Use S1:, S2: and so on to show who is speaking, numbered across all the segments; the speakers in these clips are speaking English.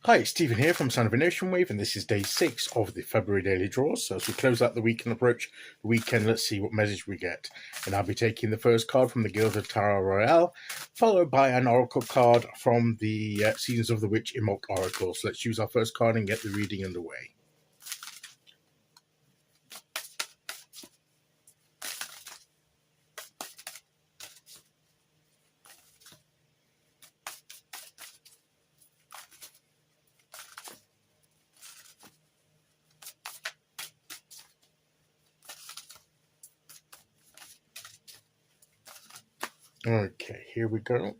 S1: Hi, it's Stephen here from Sound of an Ocean Wave, and this is day 6 of the February daily draws. So as we close out the week and approach the weekend, let's see what message we get. And I'll be taking the first card from the Gilded Royale, followed by an oracle card from the Seasons of the Witch Imbolc Oracle. So let's use our first card and get the reading underway. Okay, here we go.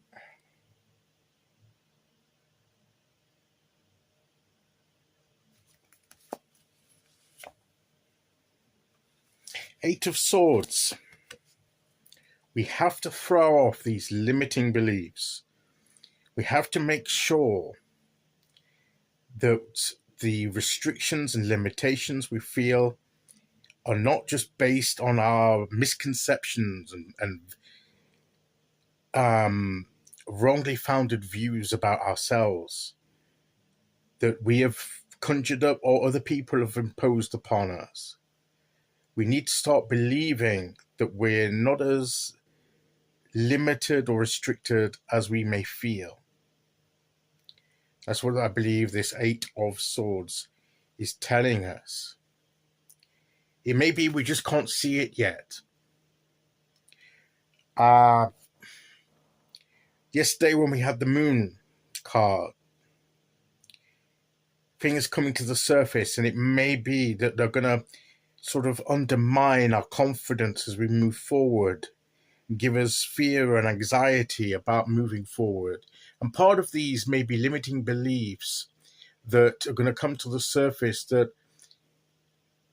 S1: Eight of Swords. We have to throw off these limiting beliefs. We have to make sure that the restrictions and limitations we feel are not just based on our misconceptions and wrongly founded views about ourselves that we have conjured up or other people have imposed upon us. We need to start believing that we're not as limited or restricted as we may feel. That's what I believe this Eight of Swords is telling us. It may be we just can't see it yet. Yesterday when we had the Moon card, things coming to the surface, and it may be that they're going to sort of undermine our confidence as we move forward, and give us fear and anxiety about moving forward. And part of these may be limiting beliefs that are going to come to the surface that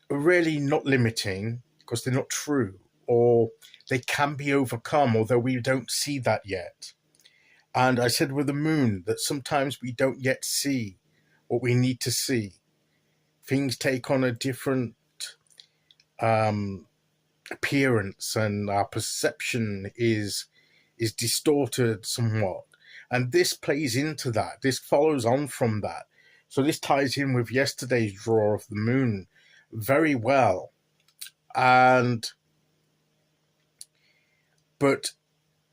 S1: are really not limiting because they're not true, or they can be overcome, although we don't see that yet. And I said with the Moon that sometimes we don't yet see what we need to see. Things take on a different appearance, and our perception is distorted somewhat. And this plays into that. This follows on from that. So this ties in with yesterday's draw of the Moon very well. But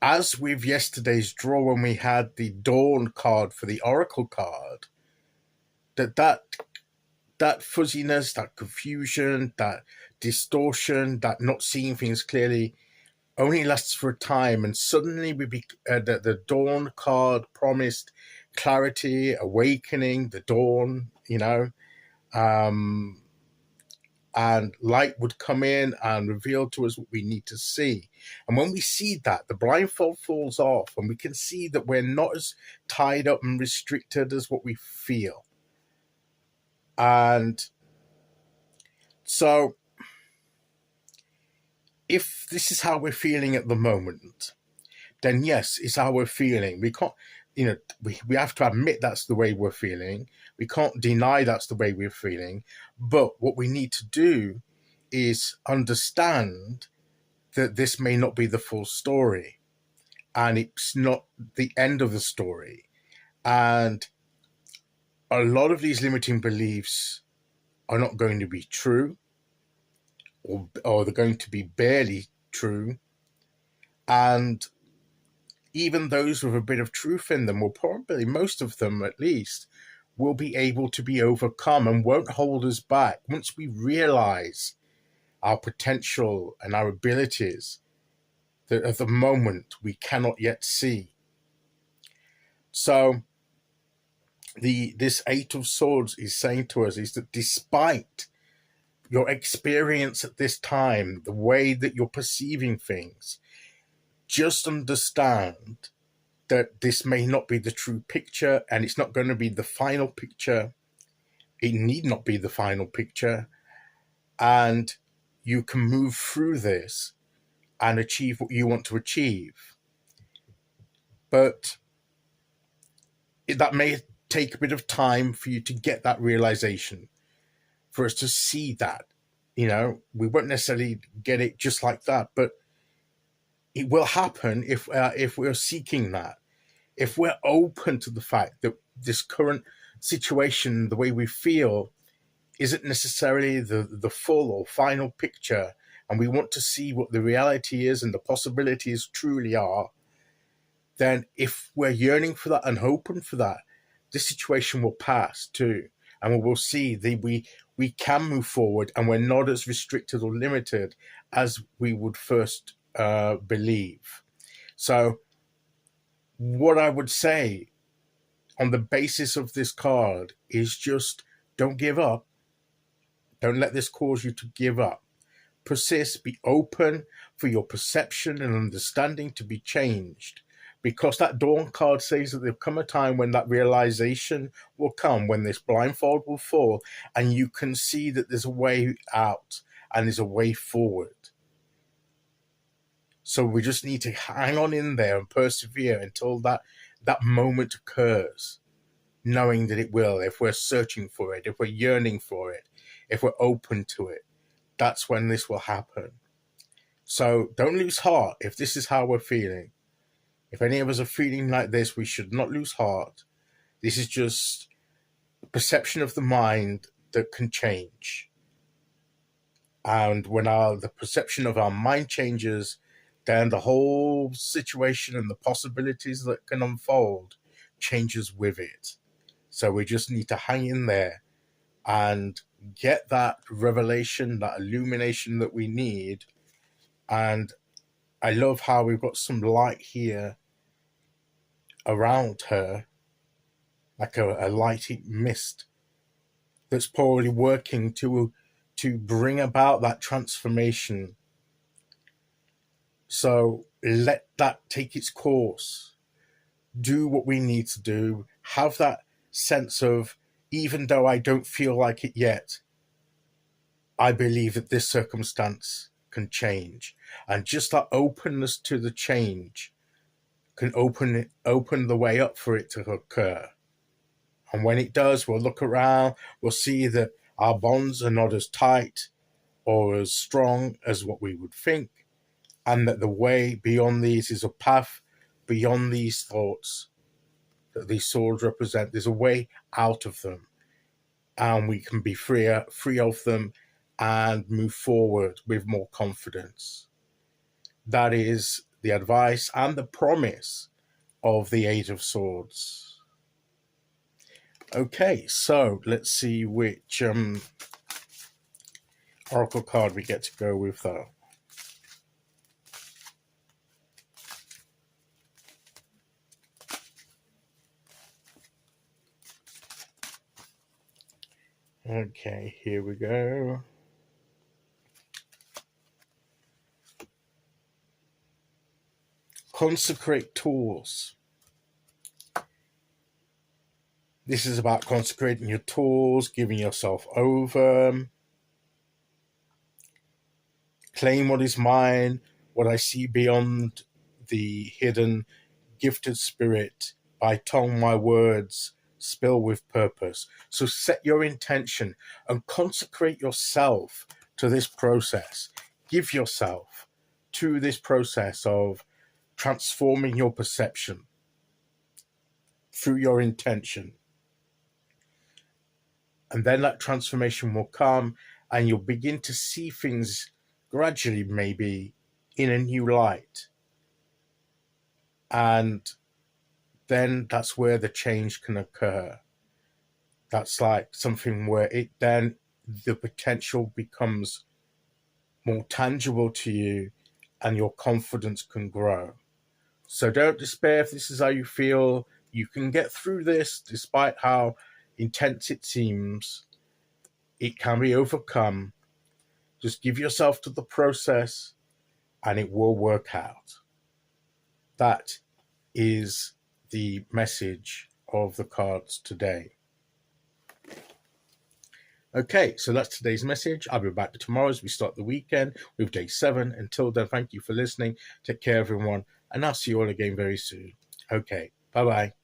S1: as with yesterday's draw, when we had the Dawn card for the Oracle card, that fuzziness, that confusion, that distortion, that not seeing things clearly only lasts for a time. And suddenly the Dawn card promised clarity, awakening, the dawn, and light would come in and reveal to us what we need to see. And when we see that, the blindfold falls off and we can see that we're not as tied up and restricted as what we feel. And so if this is how we're feeling at the moment, then yes, it's how we're feeling. We can't, we have to admit that's the way we're feeling. We can't deny that's the way we're feeling. But what we need to do is understand that this may not be the full story, and it's not the end of the story. And a lot of these limiting beliefs are not going to be true, or they're going to be barely true. And even those with a bit of truth in them will probably, most of them at least, will be able to be overcome and won't hold us back once we realize our potential and our abilities that at the moment we cannot yet see. So this Eight of Swords is saying to us is that despite your experience at this time, the way that you're perceiving things, just understand that this may not be the true picture, and it's not going to be the final picture. It need not be the final picture. And you can move through this and achieve what you want to achieve. But that may take a bit of time for you to get that realization, for us to see that. We won't necessarily get it just like that, but it will happen if we're seeking that. If we're open to the fact that this current situation, the way we feel, isn't necessarily the full or final picture, and we want to see what the reality is and the possibilities truly are, then if we're yearning for that and hoping for that, this situation will pass too. And we will see that we can move forward, and we're not as restricted or limited as we would first believe. So what I would say on the basis of this card is just don't give up. Don't let this cause you to give up. Persist, be open for your perception and understanding to be changed. Because that Dawn card says that there'll come a time when that realization will come, when this blindfold will fall, and you can see that there's a way out and there's a way forward. So we just need to hang on in there and persevere until that moment occurs, knowing that it will, if we're searching for it, if we're yearning for it, if we're open to it. That's when this will happen. So don't lose heart if this is how we're feeling. If any of us are feeling like this, we should not lose heart. This is just perception of the mind that can change. And when the perception of our mind changes, then the whole situation and the possibilities that can unfold changes with it. So we just need to hang in there and get that revelation, that illumination that we need. And I love how we've got some light here around her, like a lighty mist that's probably working to bring about that transformation. So let that take its course. Do what we need to do. Have that sense of, even though I don't feel like it yet, I believe that this circumstance can change. And just that openness to the change can open the way up for it to occur. And when it does, we'll look around, we'll see that our bonds are not as tight or as strong as what we would think, and that the way beyond these is a path beyond these thoughts that these swords represent. There's a way out of them, and we can be free of them and move forward with more confidence. That is the advice and the promise of the Eight of Swords. Okay, so let's see which oracle card we get to go with, though. Okay, here we go. Consecrate tools. This is about consecrating your tools, giving yourself over. Claim what is mine, what I see beyond the hidden, gifted spirit. By tongue my words spill with purpose. So set your intention and consecrate yourself to this process. Give yourself to this process of transforming your perception through your intention. And then that transformation will come, and you'll begin to see things gradually, maybe in a new light. And then that's where the change can occur. That's like something where then the potential becomes more tangible to you, and your confidence can grow. So don't despair if this is how you feel. You can get through this despite how intense it seems. It can be overcome. Just give yourself to the process and it will work out. That is the message of the cards today. Okay, so that's today's message. I'll be back tomorrow as we start the weekend with day 7. Until then, thank you for listening. Take care, everyone, and I'll see you all again very soon. Okay, bye-bye.